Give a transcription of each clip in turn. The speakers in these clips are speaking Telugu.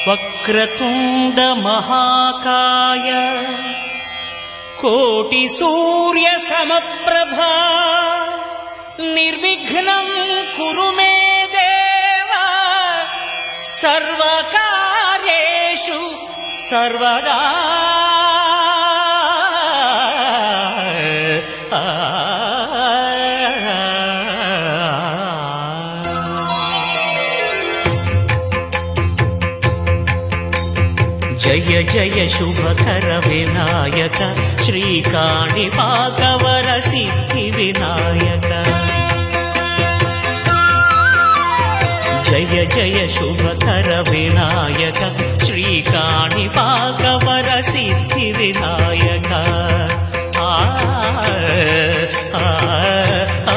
వక్రతుండ మహాకాయ కోటి సూర్య సమప్రభా నిర్విఘ్నం కురు మే దేవ సర్వకార్యేషు సర్వదా. జయ జయ శుభకర వినాయక శ్రీకాణిపాకవర సిద్ధి వినాయక. జయ జయ శుభకర వినాయక శ్రీకాణిపాకవర సిద్ధి వినాయక. ఆ ఆ ఆ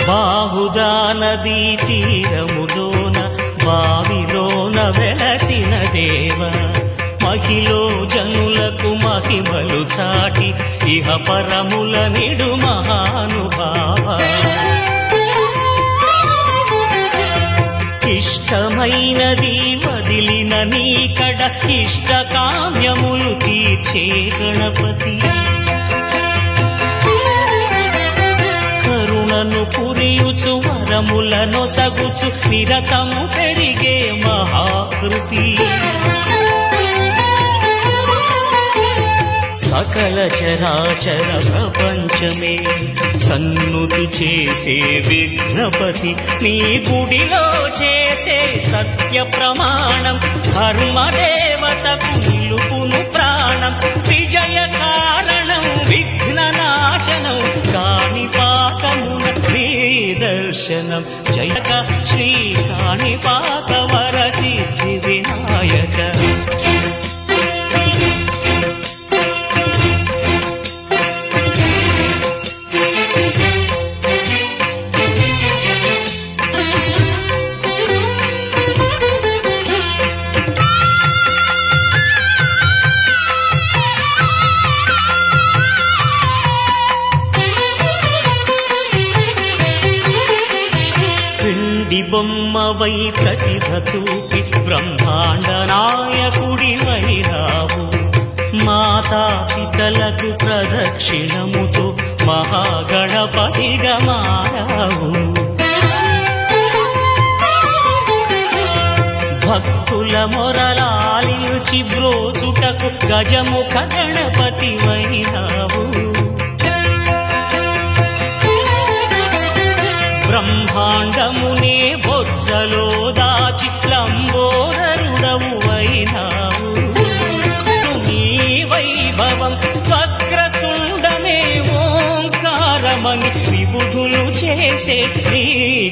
బాహుదా నదీ తీరములోన బావిలోన వెలసిన దేవ మహిలో జనులకు మహిమలు చాటి ఇహ పరముల నిడు మహానుభావ. ఇష్టమైనది వదిలిన నీకడ ఇష్ట కామ్యములు తీర్చే గణపతి. కరుణను పురియుచు వరములను సగుచు నిరతము పెరిగే మహాకృతి. సకల చరాచర ప్రపంచమే సన్నుతి చేసే విఘ్నపతి. నీ గుడిలో చేసే సత్య ప్రమాణం ధర్మదేవతకు నిలుపును ప్రాణం. విజయ కారణం విఘ్ననాశనం కాణిపాకమున నీ దర్శనం. జయక శ్రీ కాణిపాకవర సిద్ధి వినాయక. బొమ్మవై ప్రతిభ చూపి బ్రహ్మాండ నాయకుడివైనావు. మాతాపితలకు ప్రదక్షిణముతో మహాగణపతిగా మారావు. భక్తుల మొరలాలిచి బ్రోచుటకు గజముఖ గణపతివైనావు. బ్రహ్మాండమునే బొజ్జలో దాచి లంబోదరుడవు అయినావు. నీ వైభవం వక్రతుండమే ఓంకారమని విబుధులు చేసే నీ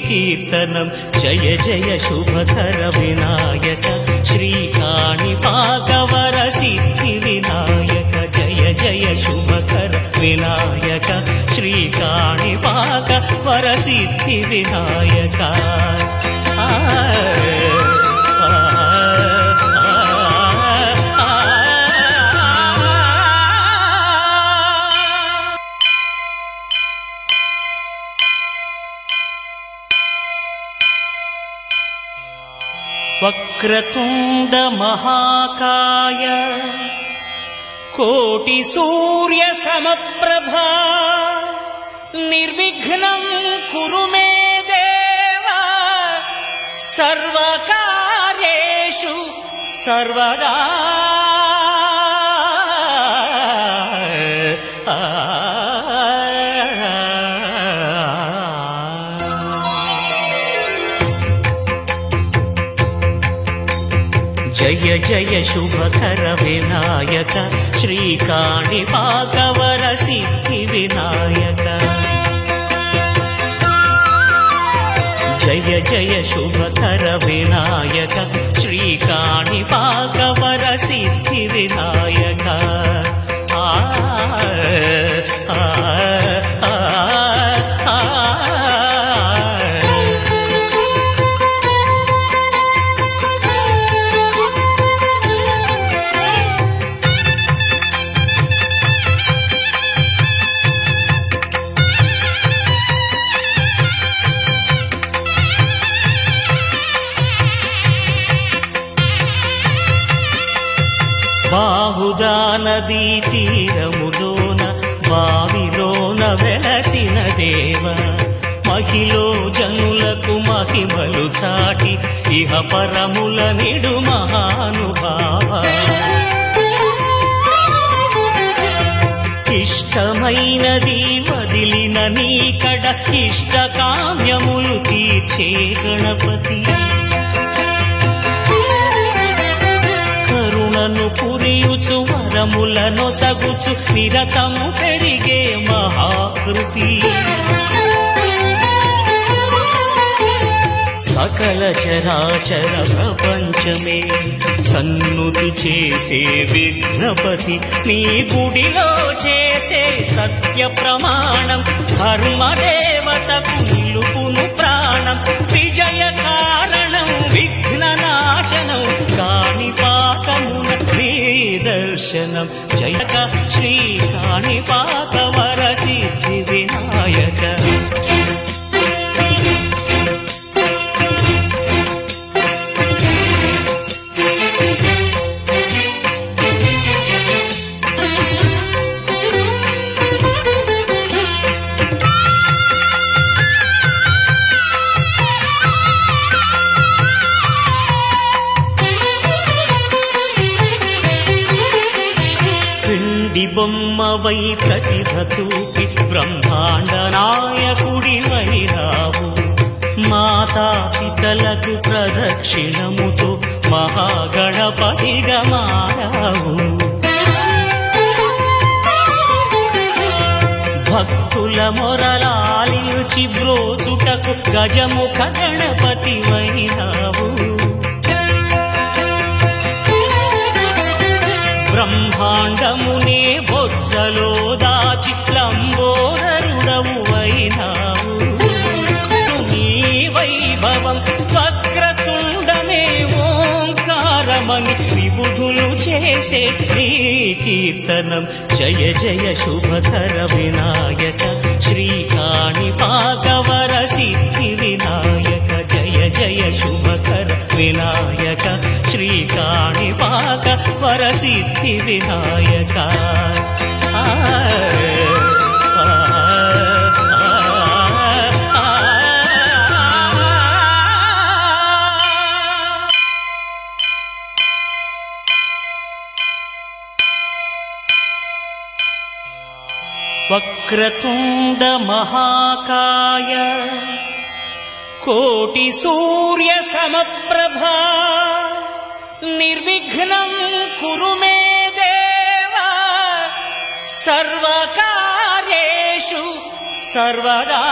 కీర్తనం. జయ జయ శుభకర వినాయక శ్రీకాణిపాకవర సిద్ధి వినాయక. జయ జయ శుభకర వినాయక శ్రీకాణిపాకవర సిద్ధి వినాయక. వక్రతుండ మహాకాయ కోటి సూర్య సమప్రభా నిర్విఘ్నం కురు మే దేవ సర్వకార్యేషు సర్వదా. జయ జయ శుభకర వినాయక శ్రీకాణిపాకవర సిద్ధి వినాయక. జయ జయ శుభకర వినాయక శ్రీకాణిపాకవర సిద్ధి వినాయక. ఆ నదీ తీరములోన బావిలోన వెలసిన దేవ మహిలో జనులకు మహిమలు చాటి ఇహ పరముల నిడు మహానుభావ ఇష్టమైనది వదిలిన నీకడ ఇష్ట కామ్యములు తీర్చే గణపతి కరుణను పురియుచు వరములను సగుచు నిరతము పెరిగే మహాకృతి సకల చరాచర ప్రపంచమే సన్నుతి చేసే విఘ్నపతి నీ గుడిలో చేసే సత్య ప్రమాణం ధర్మదేవతకు నిలుపును ప్రాణం విజయ కారణం విఘ్ననాశనం కాణిపాకమున నీ దర్శనం జయక శ్రీ కాణిపాక వరసిద్ధి వినాయక బొమ్మవై ప్రతిభ చూపి బ్రహ్మాండ నాయకుడివై రావు మాతాపితలకు ప్రదక్షిణముతో మహాగణపతిగా మారావు భక్తుల మొరలాలించి బ్రోచుటకు గజముఖ గణపతివై రావు బ్రహ్మాండమునే బొజ్జలో దాచి లంబోదరుడవు అయినావు నీ వైభవం వక్రతుండమే ఓంకారమని విబుధులు చేసే నీ కీర్తనం జయ జయ శుభకర వినాయక శ్రీ కాణిపాక వరసిద్ధి వినాయక జయ జయ శుభకర వినాయక శ్రీ కాణిపాక వరసిద్ధి వినాయక వక్రతుండ మహాకాయ కోటి సూర్య సమప్రభా నిర్విఘ్నం కురు మే దేవా సర్వకార్యేషు సర్వదా